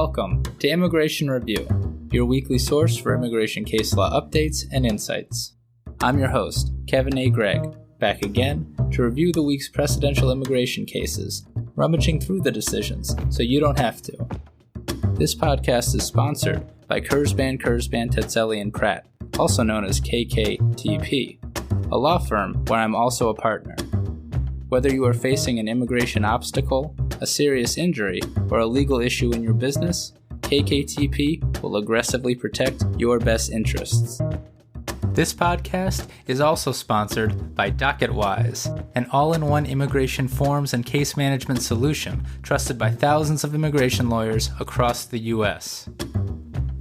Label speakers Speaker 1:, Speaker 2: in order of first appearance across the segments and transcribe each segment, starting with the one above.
Speaker 1: Welcome to Immigration Review, your weekly source for immigration case law updates and insights. I'm your host, Kevin A. Gregg, back again to review the week's precedential immigration cases, rummaging through the decisions so you don't have to. This podcast is sponsored by Kurzban, Tetzeli, and Pratt, also known as KKTP, a law firm where I'm also a partner. Whether you are facing an immigration obstacle, a serious injury, or a legal issue in your business, KKTP will aggressively protect your best interests. This podcast is also sponsored by DocketWise, an all-in-one immigration forms and case management solution trusted by thousands of immigration lawyers across the U.S.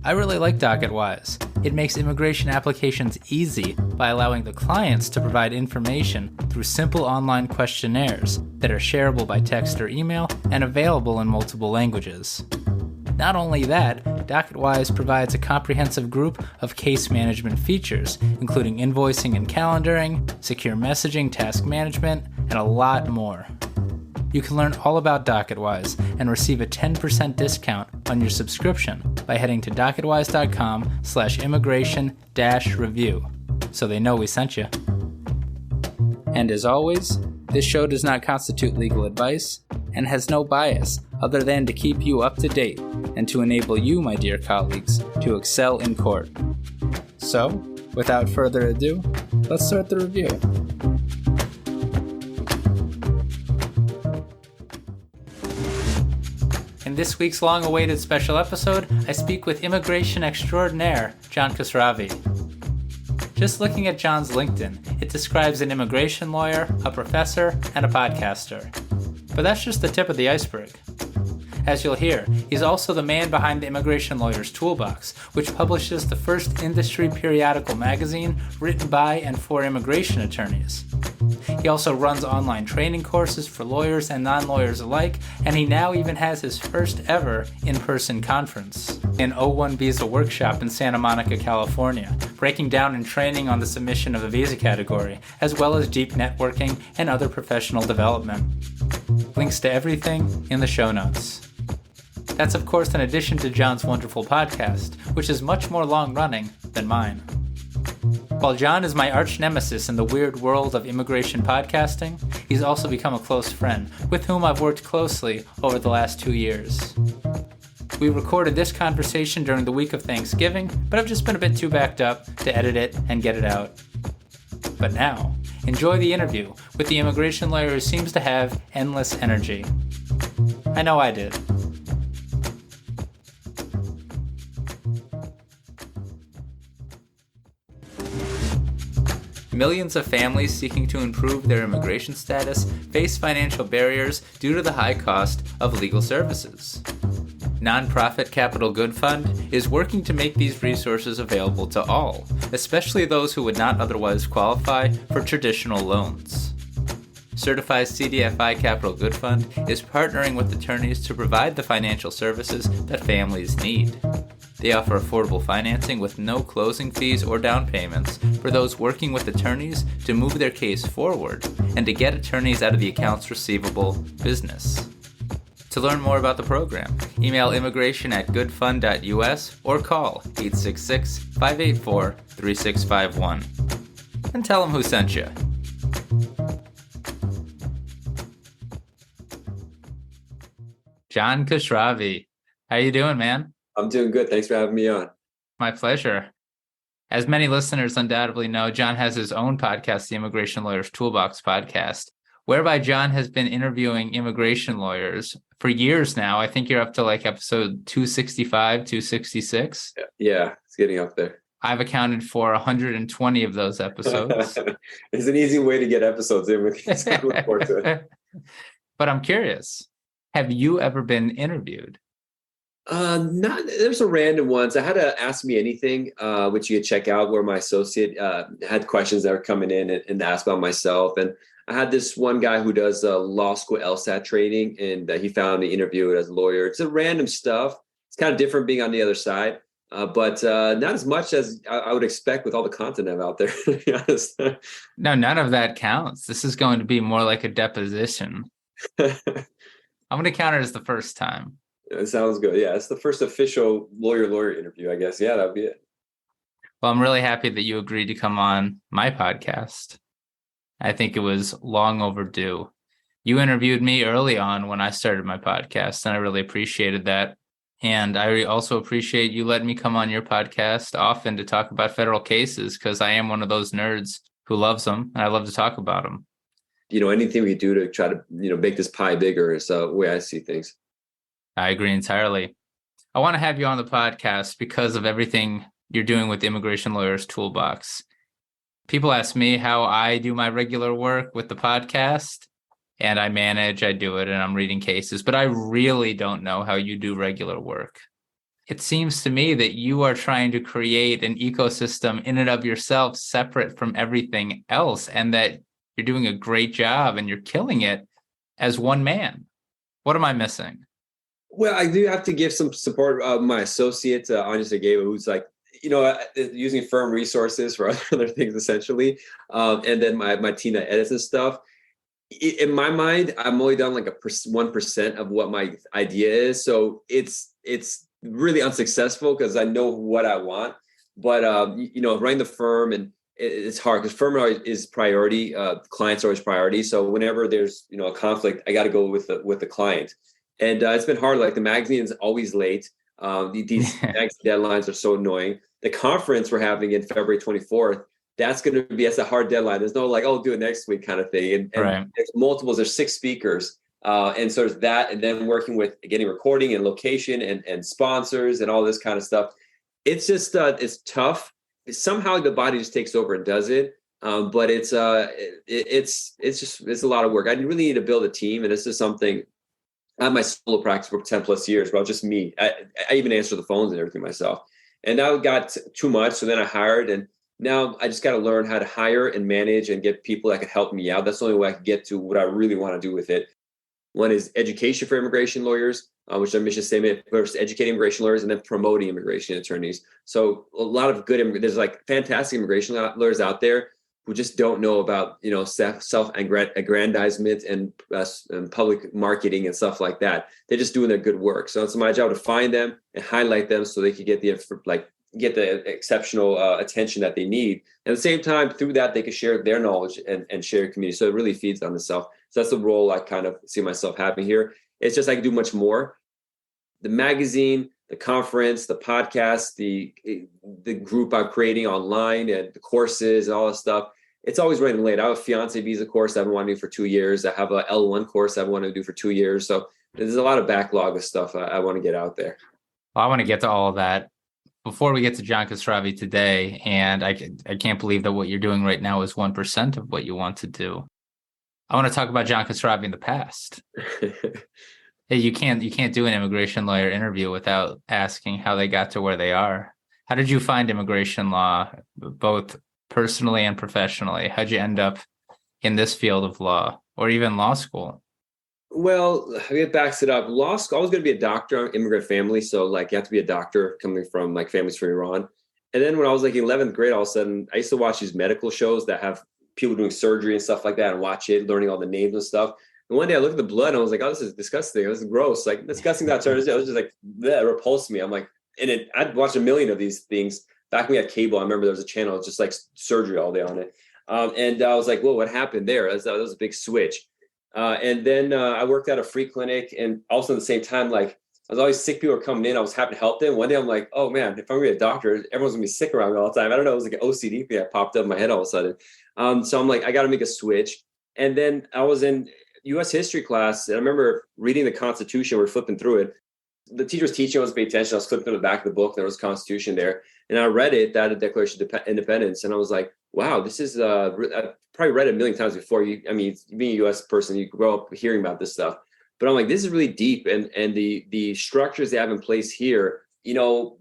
Speaker 1: I really like DocketWise. It makes immigration applications easy by allowing the clients to provide information through simple online questionnaires that are shareable by text or email and available in multiple languages. Not only that, DocketWise provides a comprehensive group of case management features, including invoicing and calendaring, secure messaging, task management, and a lot more. You can learn all about DocketWise and receive a 10% discount on your subscription by heading to docketwise.com/immigration-review, so they know we sent you. And as always, this show does not constitute legal advice and has no bias other than to keep you up to date and to enable you, my dear colleagues, to excel in court. So, without further ado, let's start the review. In this week's long-awaited special episode, I speak with immigration extraordinaire, John Khosravi. Just looking at John's LinkedIn, it describes an immigration lawyer, a professor, and a podcaster. But that's just the tip of the iceberg. As you'll hear, he's also the man behind the Immigration Lawyer's Toolbox, which publishes the first industry periodical magazine written by and for immigration attorneys. He also runs online training courses for lawyers and non-lawyers alike, and he now even has his first ever in-person conference, an O1 visa workshop in Santa Monica, California, breaking down and training on the submission of a visa category, as well as deep networking and other professional development. Links to everything in the show notes. That's of course in addition to John's wonderful podcast, which is much more long-running than mine. While John is my arch nemesis in the weird world of immigration podcasting, he's also become a close friend, with whom I've worked closely over the last 2 years. We recorded this conversation during the week of Thanksgiving, but I've just been a bit too backed up to edit it and get it out. But now, enjoy the interview with the immigration lawyer who seems to have endless energy. I know I did. Millions of families seeking to improve their immigration status face financial barriers due to the high cost of legal services. Nonprofit Capital Good Fund is working to make these resources available to all, especially those who would not otherwise qualify for traditional loans. Certified CDFI Capital Good Fund is partnering with attorneys to provide the financial services that families need. They offer affordable financing with no closing fees or down payments for those working with attorneys to move their case forward and to get attorneys out of the accounts receivable business. To learn more about the program, email immigration@goodfund.us or call 866-584-3651. And tell them who sent you. John Khosravi, how you doing, man?
Speaker 2: I'm doing good. Thanks for having me on.
Speaker 1: My pleasure. As many listeners undoubtedly know, John has his own podcast, the Immigration Lawyer's Toolbox podcast, whereby John has been interviewing immigration lawyers for years now. I think you're up to like episode 265, 266.
Speaker 2: Yeah, it's getting up there.
Speaker 1: I've accounted for 120 of those episodes.
Speaker 2: It's an easy way to get episodes in. Look forward to it.
Speaker 1: But I'm curious, have you ever been interviewed?
Speaker 2: Not. There's some random ones. I had a Ask Me Anything, which you could check out, where my associate had questions that were coming in and asked about myself. And I had this one guy who does law school LSAT training, and he found me interviewed as a lawyer. It's a random stuff. It's kind of different being on the other side, but not as much as I would expect with all the content I have out there, to be honest.
Speaker 1: No, none of that counts. This is going to be more like a deposition. I'm going to count it as the first time.
Speaker 2: It sounds good. Yeah, it's the first official lawyer interview, I guess. Yeah, that'd be it.
Speaker 1: Well, I'm really happy that you agreed to come on my podcast. I think it was long overdue. You interviewed me early on when I started my podcast, and I really appreciated that. And I also appreciate you letting me come on your podcast often to talk about federal cases, because I am one of those nerds who loves them, and I love to talk about them.
Speaker 2: Anything we do to try to, make this pie bigger is the way I see things.
Speaker 1: I agree entirely. I want to have you on the podcast because of everything you're doing with the Immigration Lawyers Toolbox. People ask me how I do my regular work with the podcast, and I do it, and I'm reading cases, but I really don't know how you do regular work. It seems to me that you are trying to create an ecosystem in and of yourself separate from everything else, and that you're doing a great job and you're killing it as one man. What am I missing?
Speaker 2: Well, I do have to give some support of my associate, Anya Segeva, who's like, using firm resources for other things, essentially. And then my team that edits and stuff. In my mind, I'm only done like 1% of what my idea is. So it's really unsuccessful because I know what I want. But, running the firm, and it's hard because firm is priority. Clients are always priority. So whenever there's, a conflict, I got to go with the client. And it's been hard. Like the magazine is always late. These magazine deadlines are so annoying. The conference we're having in February 24th, that's a hard deadline. There's no like, do it next week kind of thing. And
Speaker 1: right.
Speaker 2: There's 6 speakers. And so there's that. And then working with getting recording and location and sponsors and all this kind of stuff. It's just, it's tough. Somehow the body just takes over and does it. But it's a lot of work. I really need to build a team. And this is something. I had my solo practice for 10 plus years, bro, just me. I even answer the phones and everything myself. And now it got too much. So then I hired, and now I just got to learn how to hire and manage and get people that can help me out. That's the only way I can get to what I really want to do with it. One is education for immigration lawyers, which our mission statement, first educating immigration lawyers, and then promoting immigration attorneys. So a lot of there's like fantastic immigration lawyers out there who just don't know about, self-aggrandizement and public marketing and stuff like that. They're just doing their good work. So it's my job to find them and highlight them so they can get the exceptional attention that they need. And at the same time, through that, they can share their knowledge and share community. So it really feeds on itself. So that's the role I kind of see myself having here. It's just I can do much more. The magazine, the conference, the podcast, the group I'm creating online, and the courses and all this stuff. It's always running late. I have a fiance visa course I've been wanting to do for 2 years. I have a L1 course I've wanted to do for 2 years. So there's a lot of backlog of stuff I want to get out there.
Speaker 1: Well, I want to get to all of that before we get to John Khosravi today. And I can't believe that what you're doing right now is 1% of what you want to do. I want to talk about John Khosravi in the past. You can't do an immigration lawyer interview without asking how they got to where they are. How did you find immigration law, both personally and professionally? How'd you end up in this field of law, or even law school?
Speaker 2: Well, it backs it up. Law school, I was going to be a doctor, immigrant family. So like you have to be a doctor coming from like families from Iran. And then when I was like 11th grade, all of a sudden I used to watch these medical shows that have people doing surgery and stuff like that, and watch it, learning all the names and stuff. And one day I looked at the blood and I was like, oh, this is disgusting. This is gross. Like disgusting that term. It was just like, that repulsed me. I'm like, I'd watched a million of these things. Back when we had cable, I remember there was a channel, just like surgery all day on it. And I was like, well, what happened there? That was a big switch. And then I worked at a free clinic, and also at the same time, like I was always sick. People were coming in. I was happy to help them. One day I'm like, oh man, if I'm gonna be a doctor, everyone's gonna be sick around me all the time. I don't know. It was like an OCD thing that popped up in my head all of a sudden. So I'm like, I got to make a switch. And then I was in U.S. history class, and I remember reading the Constitution. We're flipping through it. The teacher was teaching. I was paying attention. I was flipping through the back of the book. There was Constitution there, and I read it, that Declaration of Independence, and I was like, wow, this is. I've probably read it a million times before. Being a U.S. person, you grow up hearing about this stuff. But I'm like, this is really deep, and the structures they have in place here,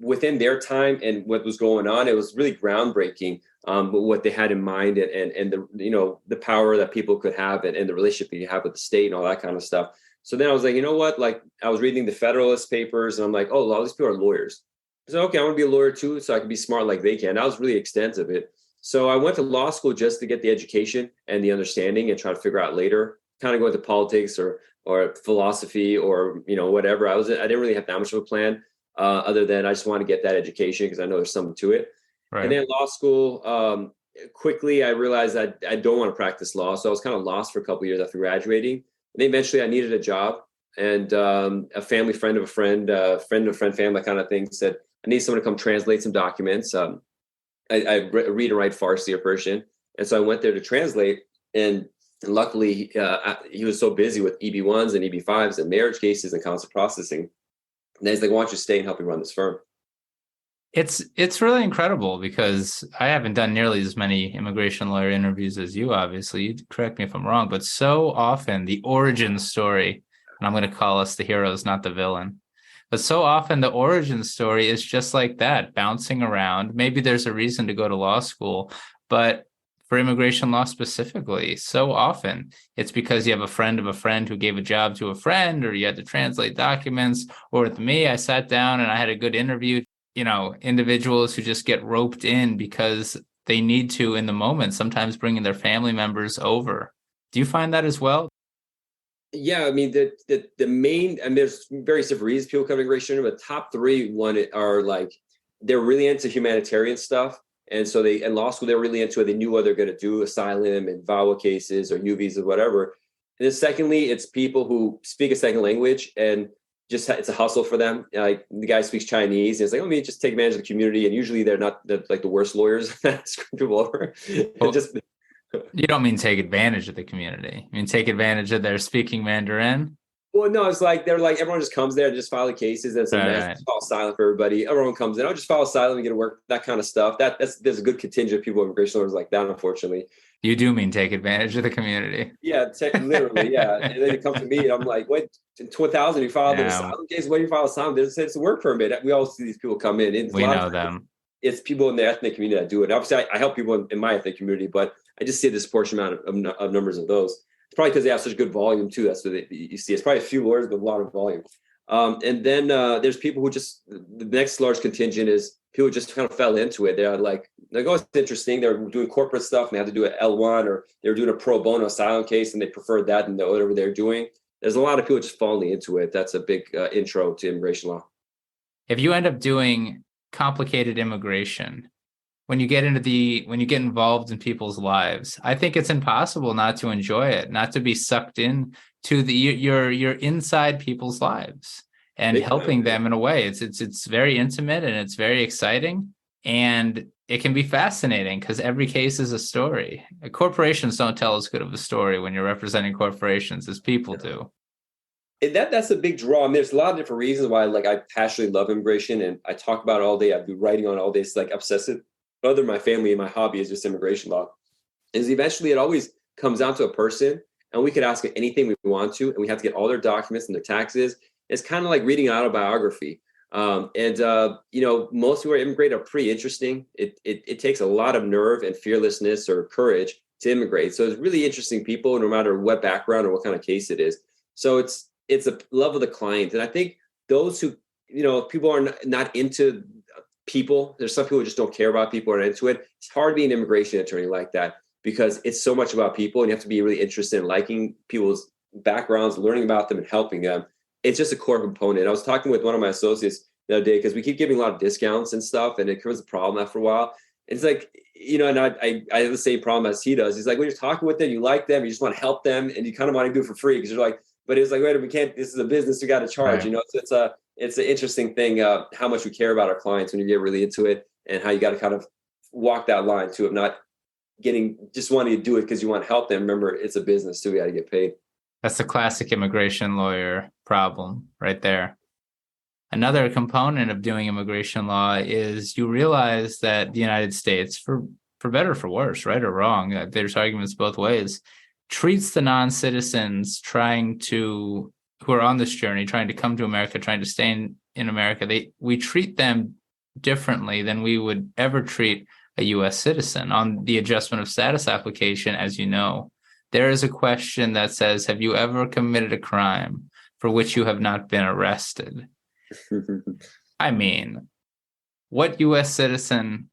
Speaker 2: within their time and what was going on, it was really groundbreaking. What they had in mind, and the power that people could have, and the relationship that you have with the state and all that kind of stuff. So then I was like, you know what? Like I was reading the Federalist Papers, and I'm like, oh, a lot of these people are lawyers. I said, okay, I want to be a lawyer too, so I can be smart like they can. That was really extensive. So I went to law school just to get the education and the understanding, and try to figure out later kind of go into politics or philosophy or, whatever. I didn't really have that much of a plan, other than I just want to get that education because I know there's something to it.
Speaker 1: Right.
Speaker 2: And then law school, quickly I realized that I don't want to practice law. So I was kind of lost for a couple of years after graduating. And then eventually I needed a job, and a family friend of a friend, friend of a friend, family kind of thing said, I need someone to come translate some documents. I read and write Farsi or Persian. And so I went there to translate. And luckily, he was so busy with EB1s and EB5s and marriage cases and consular processing. And he's like, why don't you stay and help me run this firm?
Speaker 1: It's really incredible because I haven't done nearly as many immigration lawyer interviews as you, obviously. You correct me if I'm wrong, but so often the origin story, and I'm going to call us the heroes, not the villain, but so often the origin story is just like that, bouncing around. Maybe there's a reason to go to law school, but for immigration law specifically, so often it's because you have a friend of a friend who gave a job to a friend, or you had to translate documents. Or with me, I sat down and I had a good interview. Individuals who just get roped in because they need to in the moment, sometimes bringing their family members over. Do you find that as well?
Speaker 2: Yeah, I mean the main, and there's very different reasons people come to immigration, but top three one are like they're really into humanitarian stuff, and so in law school they're really into it. They knew what they're going to do, asylum and VAWA cases or U visas, whatever. And then secondly, it's people who speak a second language and just it's a hustle for them. Like the guy speaks Chinese, and it's like, let me just take advantage of the community. And usually they're not like the worst lawyers that screw people over.
Speaker 1: Well, you don't mean take advantage of the community. You mean take advantage of their speaking Mandarin?
Speaker 2: Well, no, it's like they're like everyone just comes there and just file the cases. And it's a mess. Just file asylum for everybody. Everyone comes in. I'll just file asylum and get to work. That kind of stuff. There's a good contingent of people, immigration lawyers like that. Unfortunately,
Speaker 1: you do mean take advantage of the community.
Speaker 2: Yeah, literally, yeah. And then it comes to me, and I'm like, "Wait, in 2000, you filed an asylum case? When you file asylum, it's a work permit." We all see these people come in.
Speaker 1: We know them.
Speaker 2: It's people in the ethnic community that do it. Obviously, I help people in my ethnic community, but I just see a disproportionate amount of numbers of those. It's probably because they have such good volume too. That's what you see. It's probably a few lawyers, but a lot of volume. And then there's people who just the next large contingent is people who just kind of fell into it. They're like, oh, it's interesting. They're doing corporate stuff and they have to do an L1, or they're doing a pro bono asylum case and they prefer that than whatever they're doing. There's a lot of people just falling into it. That's a big intro to immigration law.
Speaker 1: If you end up doing complicated immigration, when you get involved in people's lives, I think it's impossible not to enjoy it, not to be sucked in to you're inside people's lives and helping them in a way. It's very intimate and it's very exciting, and it can be fascinating because every case is a story. Corporations don't tell as good of a story when you're representing corporations as people do.
Speaker 2: And that's a big draw. I mean, there's a lot of different reasons why I passionately love immigration and I talk about it all day. I've been writing on it all day. It's like obsessive. Other than my family and my hobby is just immigration law. Is eventually it always comes down to a person, and we could ask anything we want to, and we have to get all their documents and their taxes. It's kind of like reading an autobiography. Most people who immigrate are pretty interesting. It takes a lot of nerve and fearlessness or courage to immigrate. So it's really interesting people, no matter what background or what kind of case it is. So it's a love of the client. And I think those who, people are not into people. There's some people who just don't care about people or into it. It's hard to be an immigration attorney like that because it's so much about people, and you have to be really interested in liking people's backgrounds, learning about them, and helping them. It's just a core component. I was talking with one of my associates the other day because we keep giving a lot of discounts and stuff, and it becomes a problem after a while. It's like, and I have the same problem as he does. He's like, when you're talking with them, you like them, you just want to help them, and you kind of want to do it for free because you're like, but it's like, wait, we can't. This is a business. We got to charge.
Speaker 1: Right.
Speaker 2: So it's an interesting thing how much we care about our clients when you get really into it, and how you got to kind of walk that line too of not just wanting to do it because you want to help them. Remember, it's a business too. We got to get paid.
Speaker 1: That's the classic immigration lawyer problem right there. Another component of doing immigration law is you realize that the United States, for better or for worse, right or wrong, there's arguments both ways, treats the non-citizens who are on this journey, trying to come to America, trying to stay in America. We treat them differently than we would ever treat a U.S. citizen. On the adjustment of status application, as you know, there is a question that says, have you ever committed a crime for which you have not been arrested? I mean, what U.S. citizen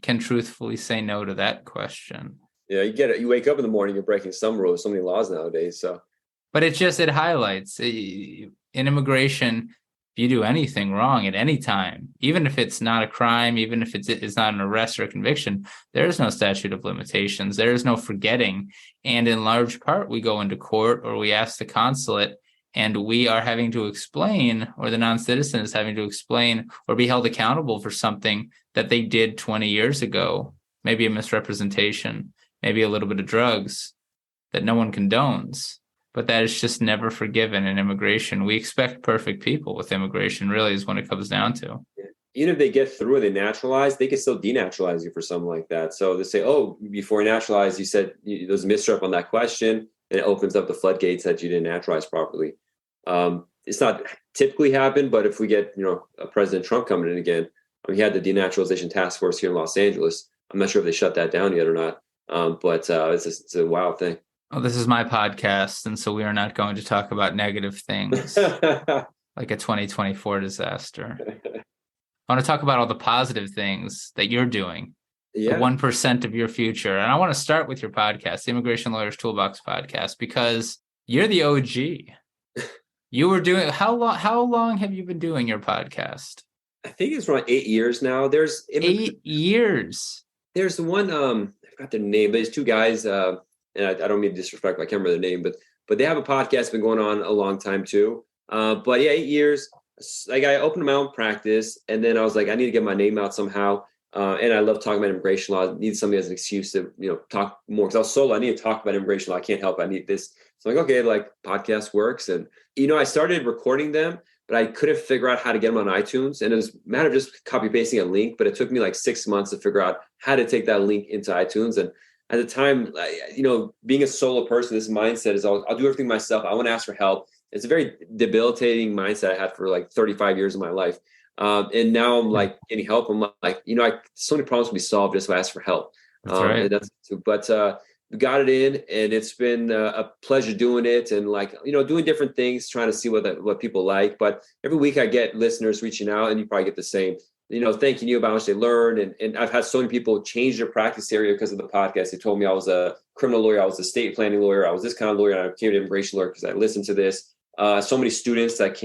Speaker 1: can truthfully say no to that question?
Speaker 2: Yeah, you get it. You wake up in the morning, you're breaking some rules, so many laws nowadays. So
Speaker 1: But it highlights in immigration, if you do anything wrong at any time, even if it's not a crime, even if it's not an arrest or a conviction, there is no statute of limitations. There is no forgetting. And in large part, we go into court or we ask the consulate, and we are having to explain, or the non-citizen is having to explain or be held accountable for something that they did 20 years ago, maybe a misrepresentation, maybe a little bit of drugs that no one condones. But that is just never forgiven in immigration. We expect perfect people with immigration, really, is when it comes down to.
Speaker 2: Even if they get through and they naturalize, they can still denaturalize you for something like that. So they say, oh, before you naturalize, you said there's a misrep on that question, and it opens up the floodgates that you didn't naturalize properly. It's not typically happened, but if we get, President Trump coming in again, he had the denaturalization task force here in Los Angeles. I'm not sure if they shut that down yet or not. But it's a wild thing.
Speaker 1: Oh, this is my podcast, and so we are not going to talk about negative things like a 2024 disaster. I want to talk about all the positive things that you're doing, the 1% of your future. And I want to start with your podcast, the Immigration Lawyers Toolbox podcast, because you're the OG. You were doing, how long have you been doing your podcast?
Speaker 2: I think it's around 8 years now.
Speaker 1: 8 years.
Speaker 2: There's one, I forgot their name, but there's two guys, and I don't mean to disrespect, I can't remember their name, but they have a podcast been going on a long time too. But yeah, 8 years. Like I opened my own practice, and then I was like, I need to get my name out somehow. And I love talking about immigration law. I need somebody as an excuse to, talk more, because I was solo. I need to talk about immigration law. I can't help it. I need this. So I'm like, okay, like podcast works. And, I started recording them, but I couldn't figure out how to get them on iTunes. And it was a matter of just copy pasting a link, but it took me like 6 months to figure out how to take that link into iTunes. And at the time, being a solo person, this mindset is I'll do everything myself. I want to ask for help. It's a very debilitating mindset I had for like 35 years of my life. And now I'm like getting help. I'm like, so many problems can be solved just if I ask for help.
Speaker 1: That's right.
Speaker 2: But we got it in, and it's been a pleasure doing it, and like, doing different things, trying to see what people like. But every week I get listeners reaching out, and you probably get the same, thanking you about how much they learned. And I've had so many people change their practice area because of the podcast. They told me I was a criminal lawyer, I was a estate planning lawyer, I was this kind of lawyer, and I became an immigration lawyer because I listened to this. So many students that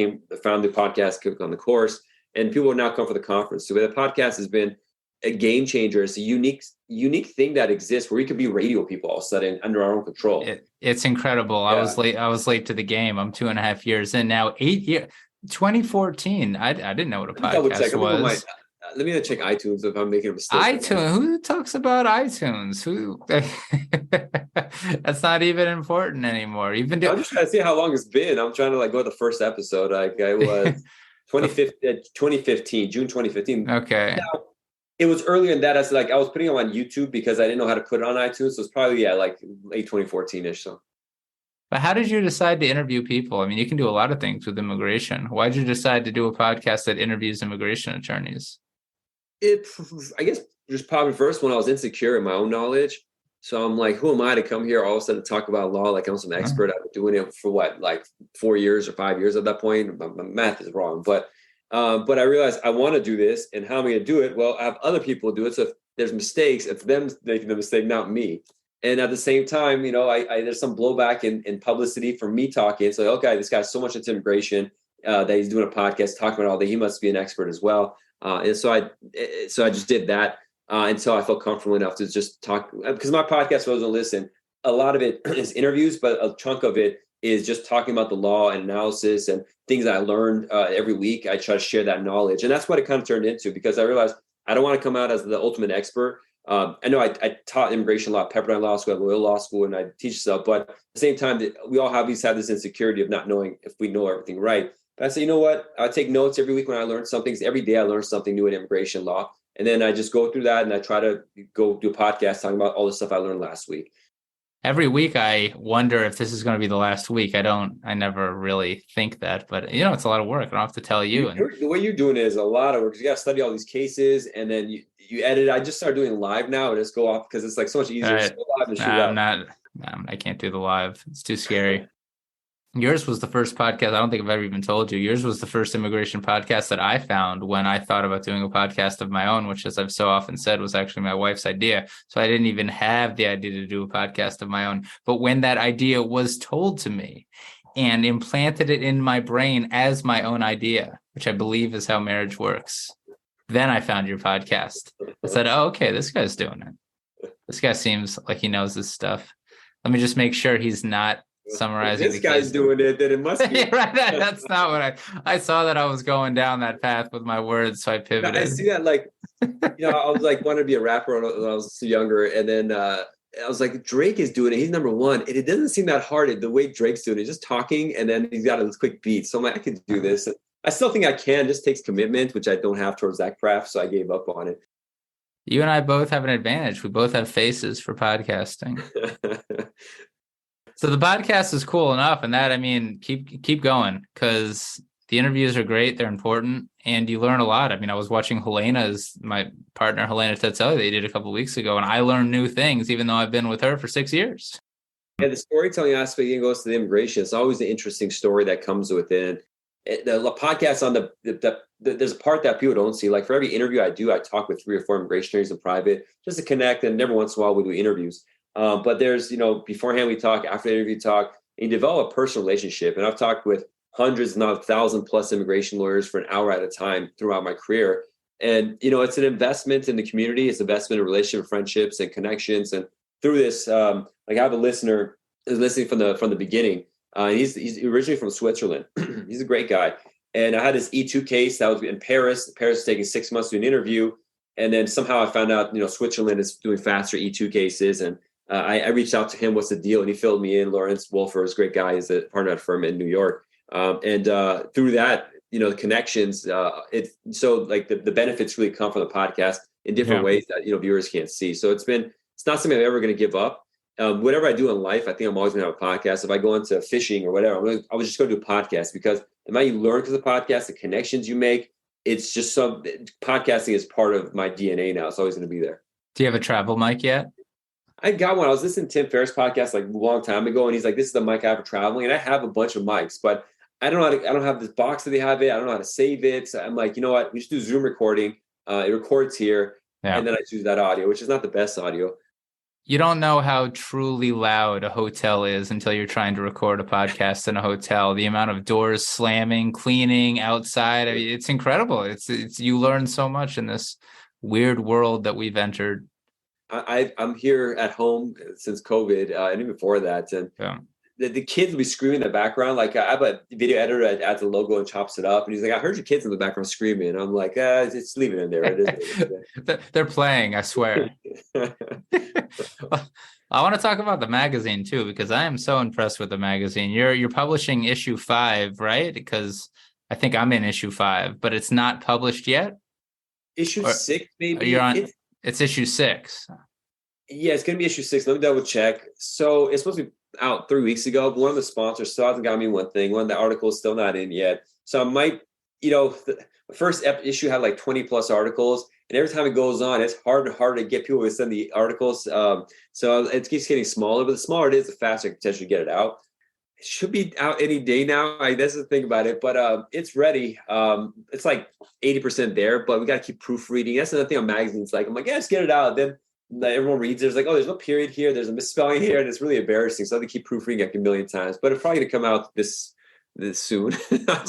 Speaker 2: found the podcast, clicked on the course, and people are now come for the conference. So the podcast has been a game changer. It's a unique thing that exists where we could be radio people all of a sudden under our own control.
Speaker 1: It's incredible. Yeah. I was late to the game. I'm 2.5 years in now. 8 years. 2014. I didn't know what a podcast was.
Speaker 2: Let me check iTunes if I'm making a mistake.
Speaker 1: iTunes. Who talks about iTunes? Who? That's not even important anymore.
Speaker 2: I'm just trying to see how long it's been. I'm trying to go to the first episode. Like I was 2015, June 2015.
Speaker 1: Okay.
Speaker 2: Now, it was earlier than that. I was putting them on YouTube because I didn't know how to put it on iTunes. So it's probably like late 2014-ish. So.
Speaker 1: But how did you decide to interview people? I mean, you can do a lot of things with immigration. Why did you decide to do a podcast that interviews immigration attorneys?
Speaker 2: I guess just probably first when I was insecure in my own knowledge. So I'm like, who am I to come here all of a sudden to talk about law? Like I'm some expert. I've been doing it for like 4 years or 5 years at that point. My math is wrong, but I realized I want to do this, and how am I going to do it? Well, I have other people do it. So if there's mistakes, it's them making the mistake, not me. And at the same time, there's some blowback in publicity for me talking. So, okay, this guy's so much into immigration that he's doing a podcast talking about all that. He must be an expert as well. And so I just did that until I felt comfortable enough to just talk, because my podcast wasn't listen. A lot of it is interviews, but a chunk of it is just talking about the law and analysis and things that I learned every week. I try to share that knowledge. And that's what it kind of turned into, because I realized I don't want to come out as the ultimate expert. I know I taught immigration law at Pepperdine Law School, at Loyola Law School, and I teach stuff. But at the same time, we all have this insecurity of not knowing if we know everything right. But I say, you know what? I take notes every week when I learn something. Every day I learn something new in immigration law. And then I just go through that, and I try to go do a podcast talking about all the stuff I learned last week.
Speaker 1: Every week I wonder if this is going to be the last week. I never really think that, but it's a lot of work. I don't have to tell you.
Speaker 2: The way you're doing it is a lot of work. You got to study all these cases, and then you edit. I just started doing live now and just go off because it's like so much easier to go live and shoot out.
Speaker 1: I can't do the live. It's too scary. Yours was the first podcast. I don't think I've ever even told you. Yours was the first immigration podcast that I found when I thought about doing a podcast of my own, which, as I've so often said, was actually my wife's idea. So I didn't even have the idea to do a podcast of my own. But when that idea was told to me and implanted it in my brain as my own idea, which I believe is how marriage works. Then I found your podcast. I said, oh, okay, this guy's doing it. This guy seems like he knows his stuff. Let me just make sure he's not summarizing.
Speaker 2: If this guy's doing it, then it must be.
Speaker 1: Yeah, right. That's not what I saw that I was going down that path with my words, so I pivoted.
Speaker 2: I see that, like, I was like, wanted to be a rapper when I was younger, and then I was like, Drake is doing it. He's number one, and it doesn't seem that hard. The way Drake's doing it, just talking, and then he's got a quick beat. So I'm like, I can do this. I still think I can. It just takes commitment, which I don't have towards that craft, so I gave up on it.
Speaker 1: You and I both have an advantage. We both have faces for podcasting. So the podcast is cool enough, and that, I mean, keep going, because the interviews are great. They're important, and you learn a lot. I mean, I was watching my partner, Helena Tetzeli, they did a couple of weeks ago, and I learned new things, even though I've been with her for 6 years.
Speaker 2: Yeah, the storytelling aspect goes to the immigration. It's always an interesting story that comes within. The podcast on there's a part that people don't see. Like, for every interview I do, I talk with 3 or 4 immigration attorneys in private just to connect, and every once in a while we do interviews. But there's, beforehand we talk, after the interview talk, and you develop a personal relationship. And I've talked with hundreds, if not 1,000+ immigration lawyers for an hour at a time throughout my career. And, it's an investment in the community. It's an investment in relationship, friendships, and connections. And through this, like, I have a listener who's listening from the beginning. He's originally from Switzerland. He's a great guy. And I had this E2 case that was in Paris. Paris was taking 6 months to do an interview. And then somehow I found out, Switzerland is doing faster E2 cases. And I reached out to him, what's the deal? And he filled me in. Lawrence Wolfer is a great guy. He's a partner at a firm in New York. And through that, the connections, the benefits really come from the podcast in different ways that, viewers can't see. So it's not something I'm ever going to give up. Whatever I do in life, I think I'm always going to have a podcast. If I go into fishing or whatever, I would just go do a podcast, because the amount you learn because of the podcast, the connections you make, it's just podcasting is part of my DNA now. It's always going to be there.
Speaker 1: Do you have a travel mic yet?
Speaker 2: I got one. I was listening to Tim Ferriss' podcast like a long time ago, and he's like, "This is the mic I have for traveling." And I have a bunch of mics, but I don't have this box that they have it. I don't know how to save it. So I'm like, you know what? We just do Zoom recording. It records here, and then I choose that audio, which is not the best audio.
Speaker 1: You don't know how truly loud a hotel is until you're trying to record a podcast in a hotel. The amount of doors slamming, cleaning outside, I mean, it's incredible. It's you learn so much in this weird world that we've entered.
Speaker 2: I'm here at home since COVID, and even before that, and the kids will be screaming in the background. Like, I have a video editor that adds a logo and chops it up, and he's like, "I heard your kids in the background screaming." And I'm like, "Just leave it in there." It is.
Speaker 1: They're playing, I swear. I want to talk about the magazine too, because I am so impressed with the magazine. You're publishing issue 5, right? Because I think I'm in issue 5, but it's not published yet.
Speaker 2: Issue 6, maybe.
Speaker 1: You're on. It's issue 6.
Speaker 2: Yeah, it's going to be issue 6. Let me double check. So it's supposed to be out 3 weeks ago, but one of the sponsors still hasn't got me one thing. One of the articles still not in yet. So I might, the first issue had like 20+ articles, and every time it goes on, it's harder and harder to get people to send the articles. So it keeps getting smaller, but the smaller it is, the faster I can potentially get it out. It should be out any day now. That's the thing about it, but it's ready. It's like 80% there, but we got to keep proofreading. That's another thing on magazines. Like, I'm like, yeah, just get it out. Then everyone reads it. It's like, oh, there's no period here. There's a misspelling here, and it's really embarrassing. So I have to keep proofreading like a million times. But it's probably going to come out this soon.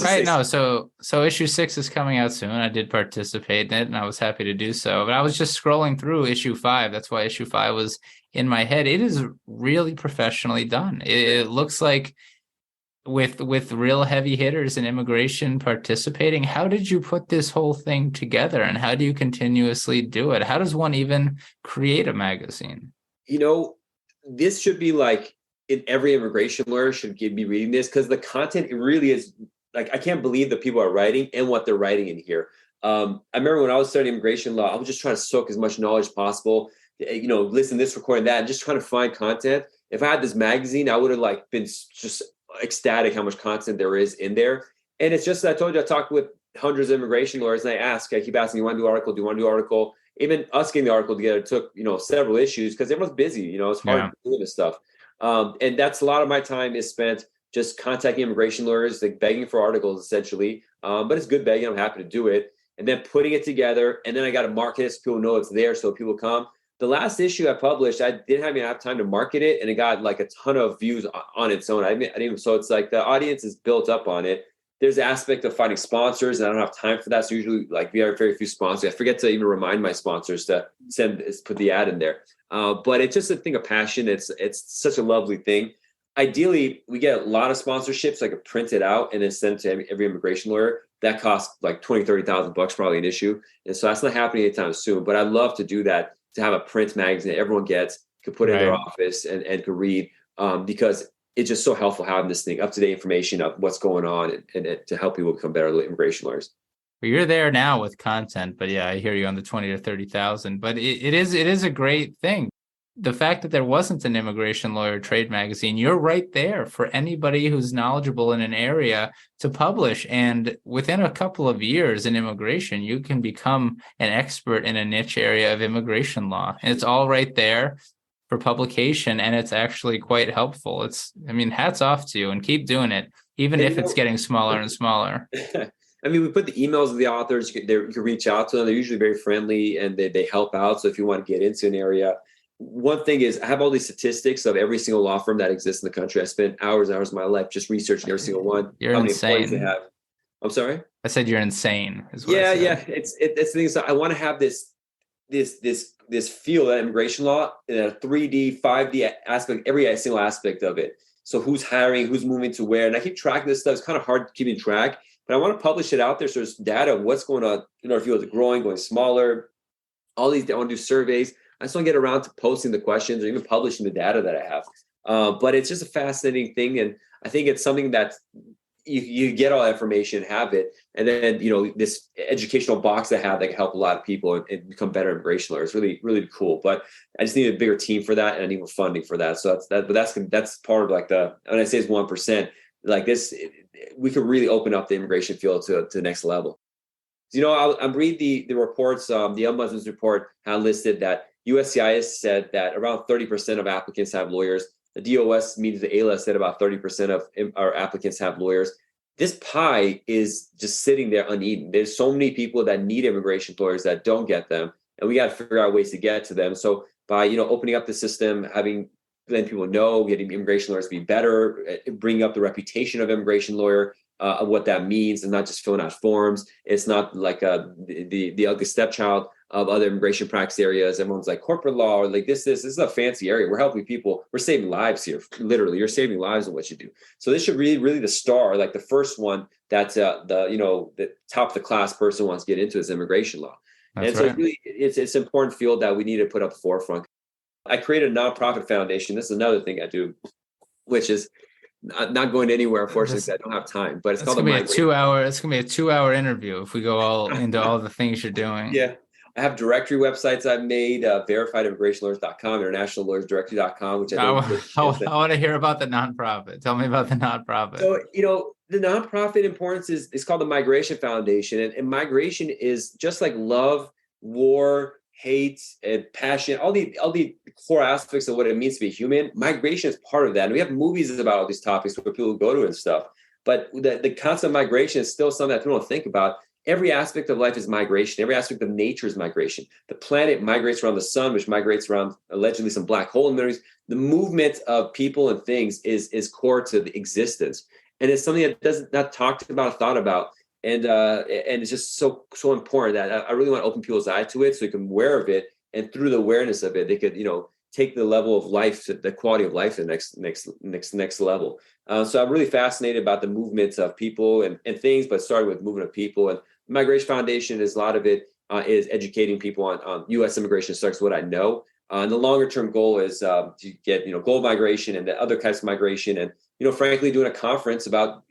Speaker 1: Right. No. So issue 6 is coming out soon. I did participate in it, and I was happy to do so. But I was just scrolling through issue 5. That's why issue 5 was in my head. It is really professionally done. It looks like with real heavy hitters in immigration participating. How did you put this whole thing together, and how do you continuously do it? How does one even create a magazine?
Speaker 2: This should be like, in every immigration lawyer should be reading this, because the content, it really is like, I can't believe the people are writing and what they're writing in here. I remember when I was studying immigration law, I was just trying to soak as much knowledge as possible, listen to this, recording that, and just trying to find content. If I had this magazine, I would have like been just ecstatic how much content there is in there. And it's just, I told you, I talked with hundreds of immigration lawyers, and I keep asking, you want to do an article? Do you want to do an article? Even us getting the article together took, several issues, because everyone's busy, it's hard to do this stuff. And that's a lot of my time is spent just contacting immigration lawyers, like begging for articles essentially. But it's good begging. I'm happy to do it. And then putting it together. And then I got to market it so people know it's there, so people come. The last issue I published, I didn't have enough time to market it, and it got like a ton of views on its own. I didn't even, so it's like the audience is built up on it. There's the aspect of finding sponsors, and I don't have time for that. So usually, like, we have very few sponsors. I forget to even remind my sponsors to put the ad in there. But it's just a thing of passion. It's such a lovely thing. Ideally, we get a lot of sponsorships, like print it out and then send it to every immigration lawyer. That costs like $20,000-$30,000 probably an issue, and so that's not happening anytime soon. But I'd love to do that, to have a print magazine that everyone gets, could put in their office and could read, because it's just so helpful having this thing, up-to-date information of what's going on, and to help people become better immigration lawyers.
Speaker 1: Well, you're there now with content, but yeah, I hear you on the 20 to 30,000. But it is a great thing. The fact that there wasn't an immigration lawyer trade magazine, you're right there for anybody who's knowledgeable in an area to publish. And within a couple of years in immigration, you can become an expert in a niche area of immigration law. And it's all right there for publication, and it's actually quite helpful. Hats off to you, and keep doing it, even if it's getting smaller and smaller.
Speaker 2: We put the emails of the authors. You can reach out to them. They're usually very friendly, and they help out. So if you want to get into an area, one thing is, I have all these statistics of every single law firm that exists in the country. I spent hours and hours of my life just researching every single one.
Speaker 1: You're
Speaker 2: how many
Speaker 1: insane.
Speaker 2: employees they have. I'm sorry?
Speaker 1: I said you're insane.
Speaker 2: Yeah. It's the thing. So I want to have this feel of immigration law in a 3D, 5D aspect, every single aspect of it. So who's hiring, who's moving to where, and I keep track of this stuff. It's kind of hard keeping track, but I want to publish it out there so there's data of what's going on in our field, growing, going smaller. All these, I want to do surveys. I just don't get around to posting the questions or even publishing the data that I have. But it's just a fascinating thing. And I think it's something that you get all that information, have it. And then, this educational box I have that can help a lot of people and become better immigration lawyers. Really, really cool. But I just need a bigger team for that, and I need more funding for that. So that's part of like when I say it's 1%, like this, we could really open up the immigration field to the next level. I read the reports. The Ombudsman's report had listed that USCIS said that around 30% of applicants have lawyers. The DOS, means the ALA, said about 30% of our applicants have lawyers. This pie is just sitting there uneaten. There's so many people that need immigration lawyers that don't get them, and we got to figure out ways to get to them. So by opening up the system, letting people know, getting immigration lawyers to be better, bringing up the reputation of immigration lawyer, of what that means, and not just filling out forms. It's not like the ugly stepchild of other immigration practice areas. Everyone's like corporate law or like this is a fancy area. We're helping people. We're saving lives here. Literally, you're saving lives in what you do. So this should really the star, like the first one that the top of the class person wants to get into is immigration law. That's right. So it's an important field that we need to put up forefront. I created a nonprofit foundation. This is another thing I do, which is not going anywhere, unfortunately, because I don't have time. But it's called
Speaker 1: gonna be a 2-hour. It's gonna be a 2-hour interview if we go all into all the things you're doing.
Speaker 2: Yeah, I have directory websites I've made: verifiedimmigrationlawyers.com, internationallawyersdirectory.com, which I
Speaker 1: want to hear about the nonprofit. Tell me about the nonprofit.
Speaker 2: So the nonprofit importance is called the Migration Foundation, and migration is just like love, war, hate, and passion, all the core aspects of what it means to be human. Migration is part of that. And we have movies about all these topics where people go to and stuff. But the concept of migration is still something that people don't think about. Every aspect of life is migration. Every aspect of nature is migration. The planet migrates around the sun, which migrates around allegedly some black hole in the The movement of people and things is core to the existence. And it's something that not talked about, thought about. And it's just so important that I really want to open people's eye to it so they can be aware of it. And through the awareness of it, they could, take the level of life, the quality of life to the next level. So I'm really fascinated about the movements of people and things, but starting with movement of people. And the Migration Foundation is a lot of it is educating people on U.S. immigration starts what I know. And the longer term goal is to get, global migration and the other kinds of migration, and, frankly, doing a conference about,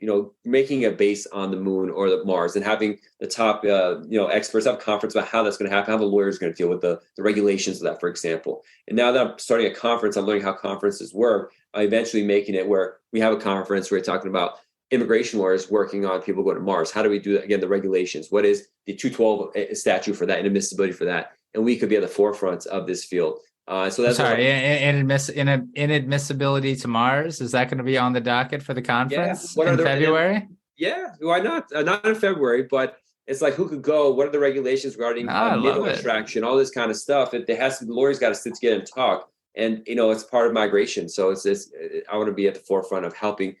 Speaker 2: making a base on the moon or the Mars, and having the top, experts have a conference about how that's going to happen, how the lawyers are going to deal with the regulations of that, for example. And now that I'm starting a conference, I'm learning how conferences work, eventually making it where we have a conference where we're talking about immigration lawyers working on people going to Mars. How do we do that? Again, the regulations. What is the 212 statute for that, inadmissibility for that? And we could be at the forefront of this field. So that's inadmissibility to Mars. Is that going to be on the docket for the conference in February? Yeah, why not? Not in February, but It's like, who could go? What are the regulations regarding
Speaker 1: I love
Speaker 2: middle
Speaker 1: it.
Speaker 2: extraction, all this kind of stuff? It has to, the lawyers got to sit together and talk. And, it's part of migration. So I want to be at the forefront of helping.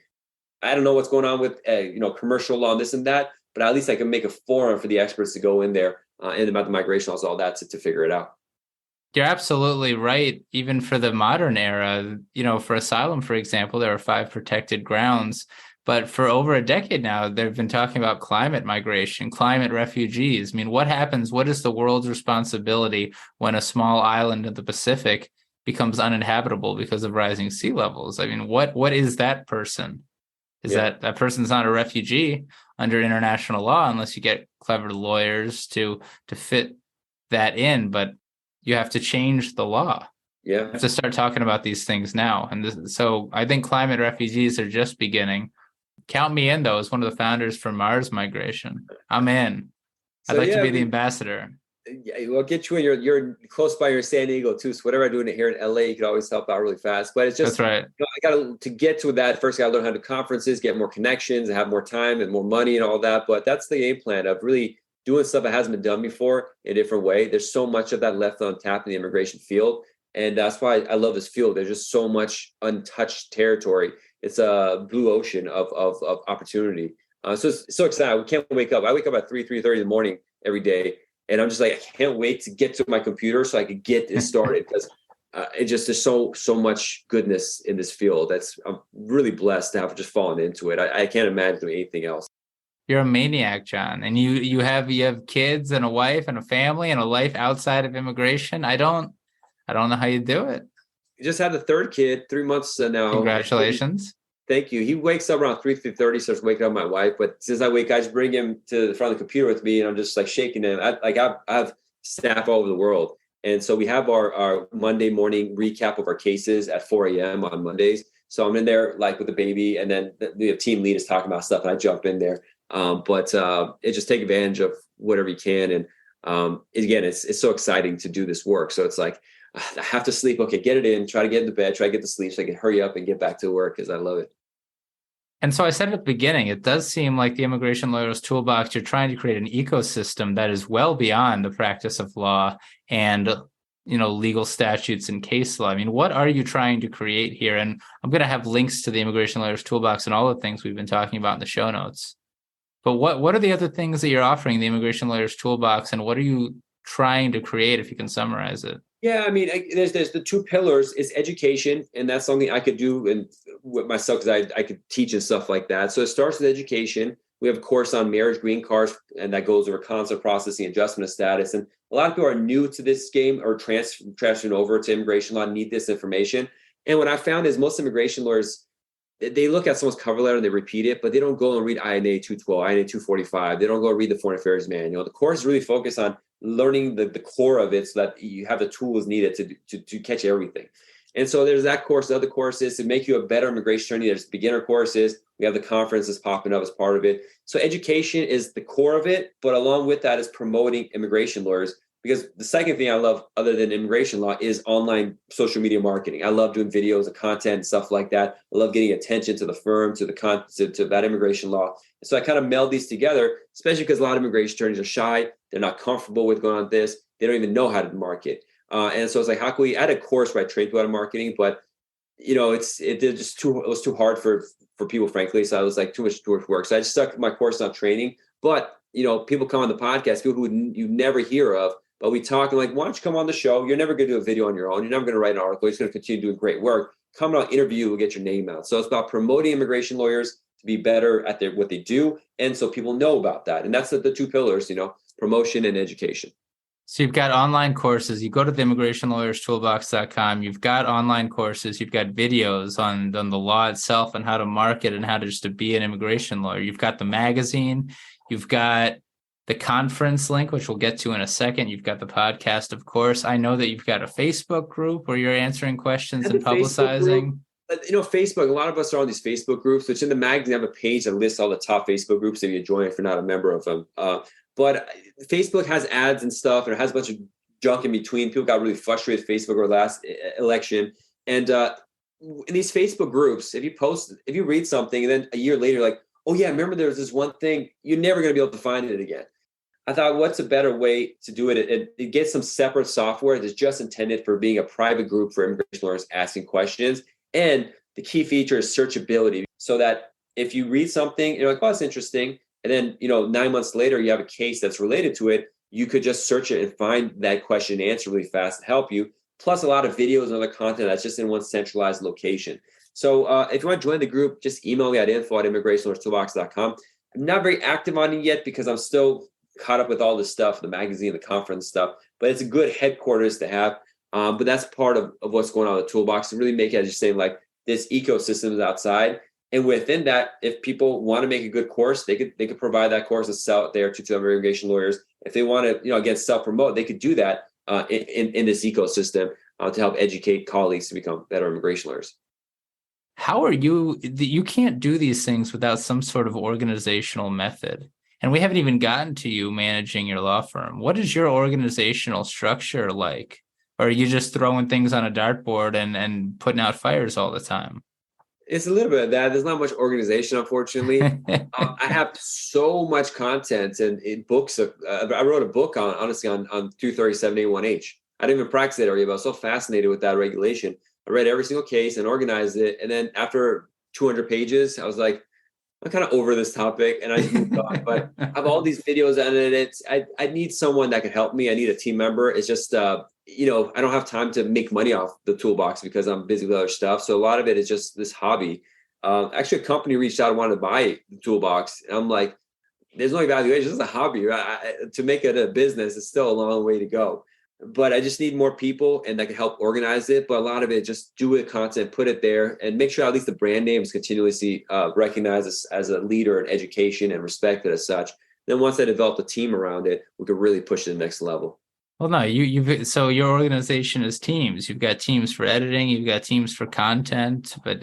Speaker 2: I don't know what's going on with, commercial law and this and that, but at least I can make a forum for the experts to go in there and about the migration laws, all that to figure it out.
Speaker 1: You're absolutely right. Even for the modern era, for asylum, for example, there are 5 protected grounds. But for over a decade now, they've been talking about climate migration, climate refugees. I mean, what happens? What is the world's responsibility when a small island in the Pacific becomes uninhabitable because of rising sea levels? I mean, what is that person? Is that person's not a refugee under international law unless you get clever lawyers to fit that in, but you have to change the law.
Speaker 2: Yeah.
Speaker 1: You have to start talking about these things now. And so I think climate refugees are just beginning. Count me in, though, as one of the founders for Mars migration. I'm in. I'd like to be the ambassador.
Speaker 2: Yeah, we'll get you in. You're close by. You're in San Diego too. So whatever I'm doing here in LA, you could always help out really fast. But it's just,
Speaker 1: that's right.
Speaker 2: I got to get to that first. I got to learn how to do conferences, get more connections, have more time and more money and all that. But that's the game plan of really doing stuff that hasn't been done before in a different way. There's so much of that left untapped in the immigration field, and that's why I love this field. There's just so much untouched territory. It's a blue ocean of opportunity. So it's so exciting. We can't wake up. I wake up at 3:30 in the morning every day. And I'm just like, I can't wait to get to my computer so I could get this started, because there's so much goodness in this field. I'm really blessed to have just fallen into it. I can't imagine doing anything else.
Speaker 1: You're a maniac, John, and you have kids and a wife and a family and a life outside of immigration. I don't know how you do it.
Speaker 2: You just had the 3rd kid, 3 months now.
Speaker 1: Congratulations.
Speaker 2: Thank you. He wakes up around 3:30, starts waking up my wife. But since I wake, I just bring him to the front of the computer with me, and I'm just like shaking him. I have staff all over the world. And so we have our Monday morning recap of our cases at 4 a.m. on Mondays. So I'm in there like with the baby, and then the team lead is talking about stuff, and I jump in there. But it just take advantage of whatever you can. And again, it's so exciting to do this work. So it's like, I have to sleep. Okay, get it in, try to get into bed, try to get to sleep so I can hurry up and get back to work, because I love it.
Speaker 1: And so I said at the beginning, it does seem like the Immigration Lawyer's Toolbox, you're trying to create an ecosystem that is well beyond the practice of law and, legal statutes and case law. I mean, what are you trying to create here? And I'm going to have links to the Immigration Lawyer's Toolbox and all the things we've been talking about in the show notes. But what are the other things that you're offering the Immigration Lawyer's Toolbox, and what are you trying to create, if you can summarize it?
Speaker 2: Yeah, I mean, there's the 2 pillars is education, and that's something I could do and with myself, because I could teach and stuff like that. So it starts with education. We have a course on marriage, green cards, and that goes over consular processing, adjustment of status. And a lot of people are new to this game or transferring over to immigration law, need this information. And what I found is most immigration lawyers, they look at someone's cover letter and they repeat it, but they don't go and read INA 212, INA 245. They don't go and read the Foreign Affairs Manual. The course is really focused on learning the core of it so that you have the tools needed to catch everything. And so there's that course. The other courses to make you a better immigration attorney. There's beginner courses. We have the conferences popping up as part of it. So education is the core of it, but along with that is promoting immigration lawyers. Because the second thing I love, other than immigration law, is online social media marketing. I love doing videos and content and stuff like that. I love getting attention to the firm, to that immigration law. And so I kind of meld these together, especially because a lot of immigration attorneys are shy. They're not comfortable with going on this. They don't even know how to market. And so it's like, how can we add a course where I train people how to marketing? But it was too hard for people, frankly. So I was like, too much work. So I just stuck my course on training. But people come on the podcast, people who you never hear of. But we talk and like, why don't you come on the show? You're never going to do a video on your own. You're never going to write an article. You're just going to continue doing great work. Come on, interview, we'll get your name out. So it's about promoting immigration lawyers to be better at what they do. And so people know about that. And that's the 2 pillars, promotion and education.
Speaker 1: So you've got online courses. You go to the immigrationlawyerstoolbox.com. You've got online courses. You've got videos on the law itself and how to market and how to be an immigration lawyer. You've got the magazine. You've got the conference link, which we'll get to in a second. You've got the podcast, of course. I know that you've got a Facebook group where you're answering questions and publicizing.
Speaker 2: Facebook, a lot of us are on these Facebook groups, which in the magazine I have a page that lists all the top Facebook groups that you join if you're not a member of them. But Facebook has ads and stuff, and it has a bunch of junk in between. People got really frustrated with Facebook over last election. And in these Facebook groups, if you read something, and then a year later, like, oh yeah, remember there was this one thing, you're never going to be able to find it again. I thought, what's a better way to do it? It gets some separate software that's just intended for being a private group for immigration lawyers asking questions. And the key feature is searchability, so that if you read something, you're like, oh, it's interesting. And then, 9 months later, you have a case that's related to it. You could just search it and find that question and answer really fast to help you. Plus a lot of videos and other content that's just in one centralized location. So if you want to join the group, just email me at info@immigrationlawyerstoolbox.com. I'm not very active on it yet because I'm still caught up with all this stuff, the magazine, the conference stuff, but it's a good headquarters to have. But that's part of what's going on in the toolbox to really make it, as you're saying, like this ecosystem is outside. And within that, if people want to make a good course, they could provide that course and sell it there to other immigration lawyers. If they want to, again, self-promote, they could do that in this ecosystem to help educate colleagues to become better immigration lawyers.
Speaker 1: How are you can't do these things without some sort of organizational method. And we haven't even gotten to you managing your law firm. What is your organizational structure like? Or are you just throwing things on a dartboard and putting out fires all the time?
Speaker 2: It's a little bit of that. There's not much organization, unfortunately. I have so much content and books. I wrote a book on 237A1H. I didn't even practice that area, but I was so fascinated with that regulation. I read every single case and organized it. And then after 200 pages, I was like, I'm kind of over this topic, and I just moved on. But I have all these videos on it. I need someone that can help me. I need a team member. It's just, I don't have time to make money off the toolbox because I'm busy with other stuff. So a lot of it is just this hobby. Actually, a company reached out and wanted to buy the toolbox. And I'm like, there's no evaluation. This is a hobby. To make it a business, it's still a long way to go. But I just need more people and that can help organize it. But a lot of it, just do it, content, put it there, and make sure at least the brand name is continuously recognized as a leader in education and respected as such. Then once I develop a team around it, we could really push to the next level.
Speaker 1: Well, no, so your organization is teams. You've got teams for editing, you've got teams for content, but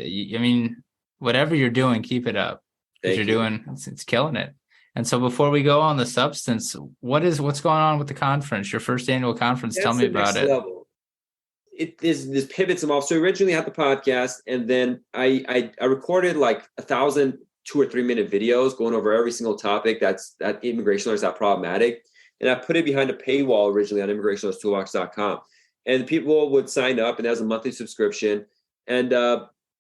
Speaker 1: whatever you're doing, keep it up. Because you're doing, it's killing it. And so before we go on the substance, what's going on with the conference, your first annual conference? Tell me about it.
Speaker 2: Level. This pivots them off. So originally I had the podcast, and then I recorded like 1,000 2 or 3 minute videos going over every single topic that immigration lawyers are problematic. And I put it behind a paywall originally on immigrationlawyerstoolbox.com. And people would sign up, and that was a monthly subscription. And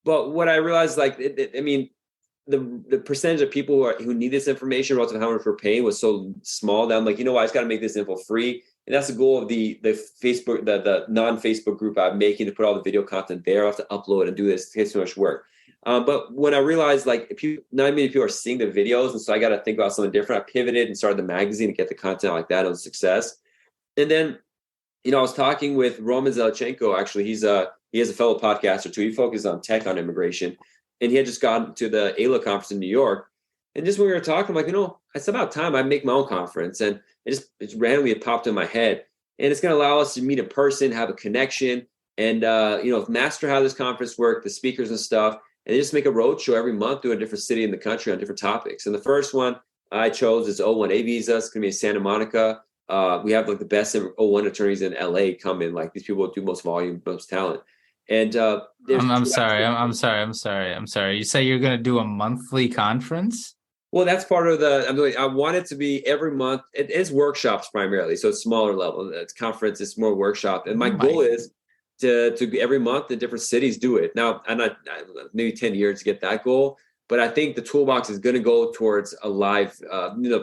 Speaker 2: but what I realized, the percentage of people who need this information relative to how much we're paying was so small that I'm like, I just got to make this info free. And that's the goal of the Facebook, the non-Facebook group I'm making, to put all the video content there. I have to upload and do this. It takes too much work. But when I realized not many people are seeing the videos, and so I got to think about something different, I pivoted and started the magazine to get the content like that. It was a success. And then, I was talking with Roman Zelichenko. Actually, he has a fellow podcaster too. He focuses on tech on immigration. And he had just gone to the AILA conference in New York. And just when we were talking, I'm like, it's about time I make my own conference. And it randomly popped in my head. And it's going to allow us to meet in person, have a connection. And, if Master how this conference work, the speakers and stuff, and just make a road show every month to a different city in the country on different topics. And the first one I chose is O1A visa. It's going to be in Santa Monica. We have like the best O1 attorneys in LA come in. Like these people do most volume, most talent. And
Speaker 1: I'm sorry. You say you're going to do a monthly conference?
Speaker 2: Well, that's part of I want it to be every month. It's workshops primarily, so it's smaller level. It's conference, it's more workshop. And my goal is to every month in different cities do it. Now, I'm not maybe 10 years to get that goal, but I think the toolbox is going to go towards a live.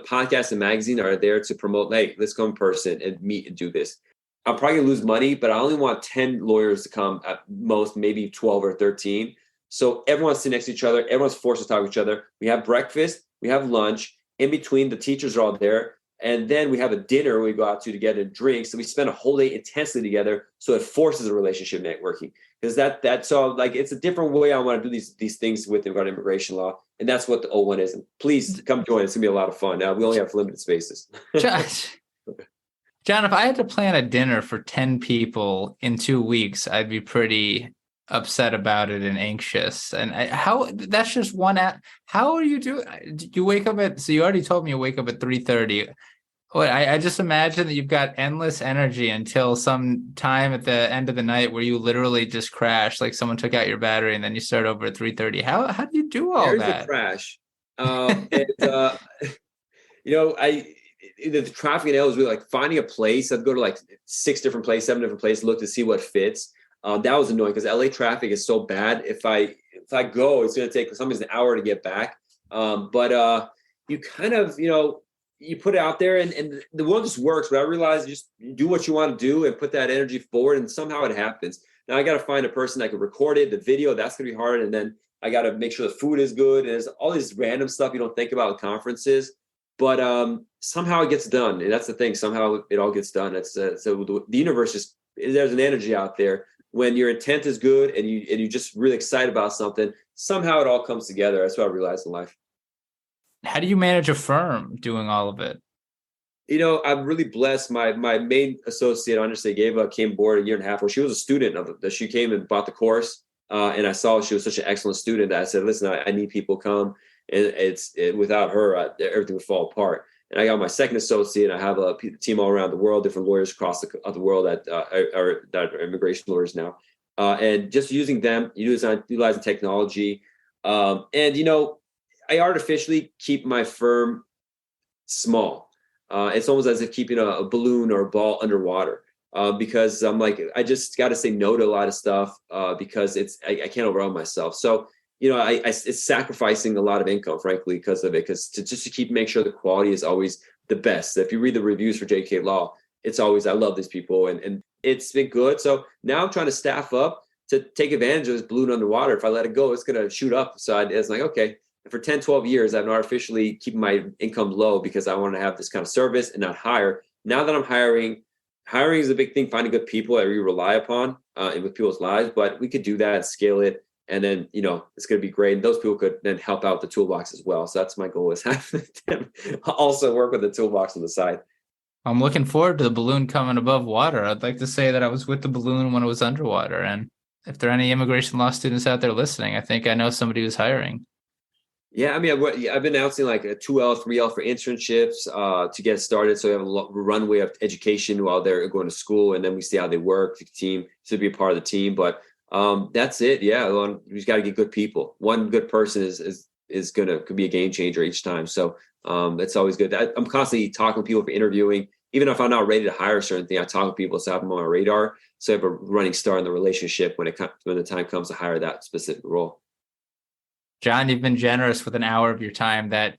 Speaker 2: Podcast and magazine are there to promote. Hey, let's go in person and meet and do this. I'm probably going to lose money, but I only want 10 lawyers to come at most, maybe 12 or 13. So everyone's sitting next to each other. Everyone's forced to talk to each other. We have breakfast. We have lunch. In between, the teachers are all there. And then we have a dinner we go out to get a drink. So we spend a whole day intensely together. So it forces a relationship networking. Because it's a different way I want to do these things with regard to immigration law. And that's what the O1 is. And please come join. It's going to be a lot of fun. Now, we only have limited spaces.
Speaker 1: John, if I had to plan a dinner for 10 people in 2 weeks, I'd be pretty upset about it and anxious. And that's just one how are you doing? You wake up so you already told me you wake up at 3:30. I just imagine that you've got endless energy until some time at the end of the night where you literally just crash, like someone took out your battery and then you start over at 3:30. How do you do all that?
Speaker 2: There's a crash. the traffic in LA was really like finding a place. I'd go to like 7 different places, look to see what fits. That was annoying because LA traffic is so bad. If I go, it's going to take sometimes an hour to get back. But you kind of, you put it out there and the world just works. But I realized just do what you want to do and put that energy forward, and somehow it happens. Now I got to find a person that can record it, the video. That's going to be hard, and then I got to make sure the food is good. And there's all this random stuff you don't think about at conferences, but somehow it gets done, and that's the thing. Somehow it all gets done. So the universe just, there's an energy out there. When your intent is good and you're just really excited about something, somehow it all comes together. That's what I realized in life.
Speaker 1: How do you manage a firm doing all of it?
Speaker 2: I'm really blessed. My main associate, honestly, came aboard a year and a half ago. She was a student of it. She came and bought the course. And I saw she was such an excellent student that I said, listen, I need people come. And without her, everything would fall apart. And I got my second associate. I have a team all around the world, different lawyers across the world that are immigration lawyers now. And just using them, utilizing technology. I artificially keep my firm small. It's almost as if keeping a balloon or a ball underwater. Because I'm like, I just got to say no to a lot of stuff because I can't overwhelm myself. So, it's sacrificing a lot of income, frankly, because of it, to make sure the quality is always the best. If you read the reviews for JK Law, it's always, I love these people and it's been good. So now I'm trying to staff up to take advantage of this balloon underwater. If I let it go, it's going to shoot up. So it's like, okay, for 10, 12 years, I've been artificially keeping my income low because I want to have this kind of service and not hire. Now that I'm hiring is a big thing, finding good people that we rely upon with people's lives, but we could do that and scale it. And then, it's going to be great. And those people could then help out the toolbox as well. So that's my goal, is have them also work with the toolbox on the side.
Speaker 1: I'm looking forward to the balloon coming above water. I'd like to say that I was with the balloon when it was underwater. And if there are any immigration law students out there listening, I think I know somebody who's hiring.
Speaker 2: Yeah, I mean, I've been announcing like a 2L, 3L for internships to get started. So we have a runway of education while they're going to school, and then we see how they work, the team, to be a part of the team. But that's it. Yeah, we just got to get good people. One good person could be a game changer each time. So it's always good. I'm constantly talking to people for interviewing. Even if I'm not ready to hire a certain thing, I talk to people so I have them on my radar. So I have a running start in the relationship when the time comes to hire that specific role.
Speaker 1: John, you've been generous with an hour of your time that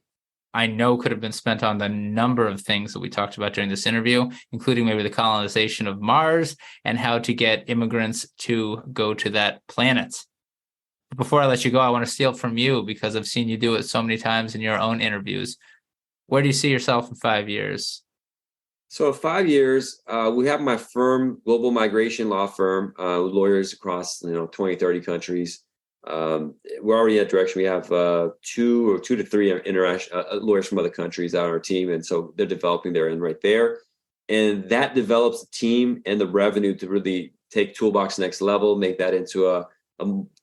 Speaker 1: I know could have been spent on the number of things that we talked about during this interview, including maybe the colonization of Mars and how to get immigrants to go to that planet. Before I let you go, I want to steal from you because I've seen you do it so many times in your own interviews. Where do you see yourself in 5 years?
Speaker 2: So 5 years, we have my firm, global migration law firm, with lawyers across 20, 30 countries. We're already in that direction. We have 2 to 3 international lawyers from other countries on our team, and so they're developing their end right there, and that develops the team and the revenue to really take Toolbox next level, make that into a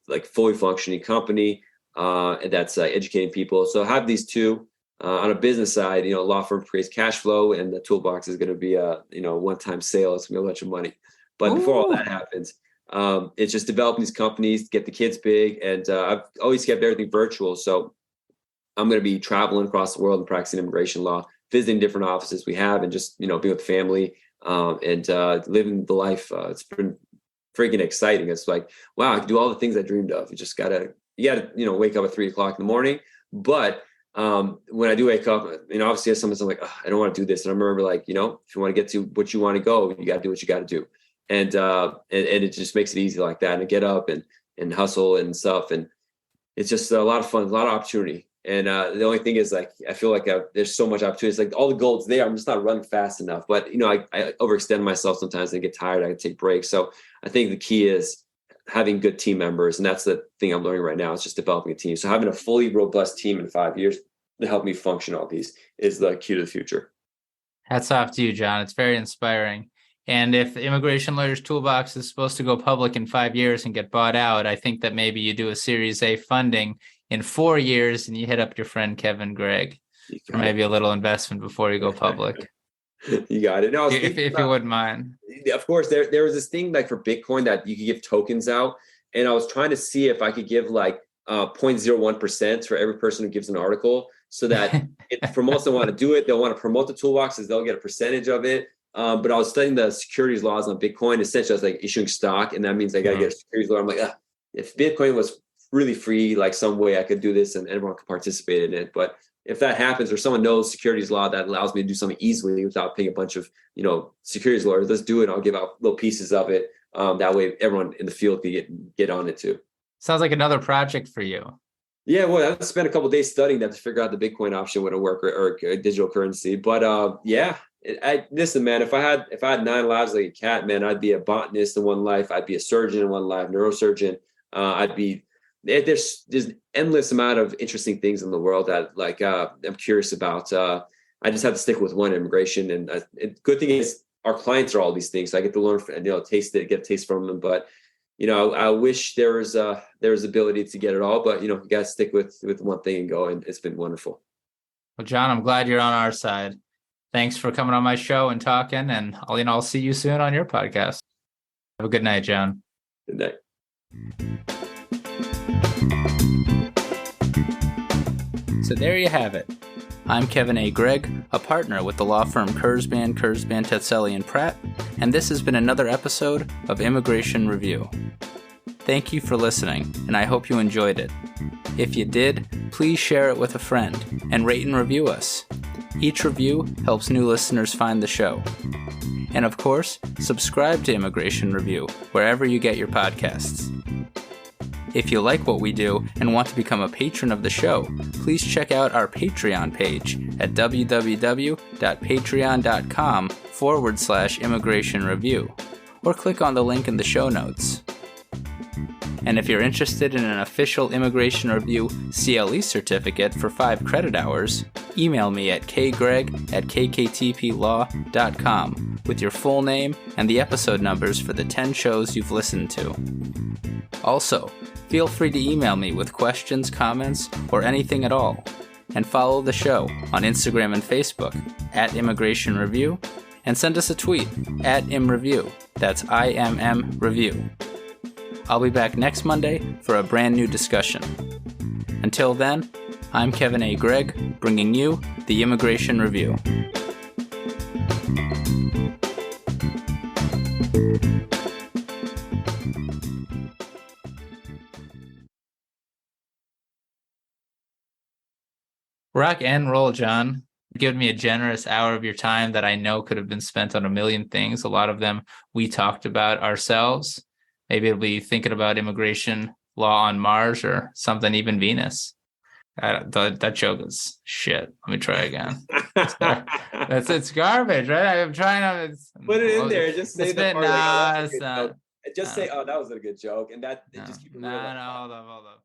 Speaker 2: like fully functioning company, and that's educating people. So have these two. On a business side, law firm creates cash flow, and the Toolbox is going to be a one-time sale. It's going to be a bunch of money. But before all that happens, it's just developing these companies, get the kids big, and I've always kept everything virtual. So I'm going to be traveling across the world and practicing immigration law, visiting different offices we have, and just being with family and living the life. It's been freaking exciting. It's like, wow, I can do all the things I dreamed of. You gotta wake up at 3 o'clock in the morning, but when I do wake up, obviously as someone's like, I don't want to do this. And I remember like, if you want to get to what you want to go, you got to do what you got to do. And it just makes it easy like that. And I get up and hustle and stuff. And it's just a lot of fun, a lot of opportunity. And the only thing is like, I feel like there's so much opportunity. It's like all the goals there. I'm just not running fast enough, but I overextend myself sometimes and get tired. I can take breaks. So I think the key is having good team members. And that's the thing I'm learning right now. It's just developing a team. So having a fully robust team in 5 years to help me function all these is the key to the future.
Speaker 1: Hats off to you, John. It's very inspiring. And if Immigration Lawyers Toolbox is supposed to go public in 5 years and get bought out, I think that maybe you do a Series A funding in 4 years and you hit up your friend Kevin Gregg for maybe a little investment before you go public.
Speaker 2: You got it. No,
Speaker 1: if you wouldn't mind.
Speaker 2: Of course, there was this thing like for Bitcoin that you could give tokens out. And I was trying to see if I could give like 0.01% for every person who gives an article. so that if promotes don't want to do it, they'll want to promote the toolboxes, they'll get a percentage of it. But I was studying the securities laws on Bitcoin. Essentially, I was like issuing stock, and that means I got to get a securities law. I'm like, if Bitcoin was really free, like some way I could do this and everyone could participate in it. But if that happens, or someone knows securities law that allows me to do something easily without paying a bunch of, securities lawyers, let's do it. I'll give out little pieces of it. That way everyone in the field can get on it too.
Speaker 1: Sounds like another project for you.
Speaker 2: Yeah, well, I spent a couple of days studying that to figure out the Bitcoin option would work or digital currency. But listen, man, if I had 9 lives like a cat, man, I'd be a botanist in one life. I'd be a surgeon in one life, neurosurgeon. There's endless amount of interesting things in the world that I'm curious about. I just have to stick with one, immigration. And good thing is our clients are all these things. So I get to learn and taste it, get a taste from them. But I wish there was ability to get it all, but you got to stick with one thing and go. And it's been wonderful.
Speaker 1: Well, John, I'm glad you're on our side. Thanks for coming on my show and talking. And I'll see you soon on your podcast. Have a good night, John.
Speaker 2: Good night.
Speaker 1: So there you have it. I'm Kevin A. Gregg, a partner with the law firm Kurzban, Tetzeli, and Pratt, and this has been another episode of Immigration Review. Thank you for listening, and I hope you enjoyed it. If you did, please share it with a friend and rate and review us. Each review helps new listeners find the show. And of course, subscribe to Immigration Review wherever you get your podcasts. If you like what we do and want to become a patron of the show, please check out our Patreon page at www.patreon.com/Immigration Review, or click on the link in the show notes. And if you're interested in an official Immigration Review CLE certificate for 5 credit hours, email me at kgreg@kktplaw.com with your full name and the episode numbers for the 10 shows you've listened to. Also, feel free to email me with questions, comments, or anything at all. And follow the show on Instagram and Facebook at Immigration Review, and send us a tweet at ImReview. That's IMM Review. I'll be back next Monday for a brand new discussion. Until then, I'm Kevin A. Gregg, bringing you the Immigration Review. Rock and roll, John. Give me a generous hour of your time that I know could have been spent on a million things. A lot of them we talked about ourselves. Maybe it'll be thinking about immigration law on Mars or something, even Venus. That joke is shit. Let me try again. It's garbage, right? I'm trying to
Speaker 2: put it in there. Just say the part.
Speaker 1: It's not.
Speaker 2: Just say, "Oh, that was a good joke," and that just keep it moving.
Speaker 1: No, hold up.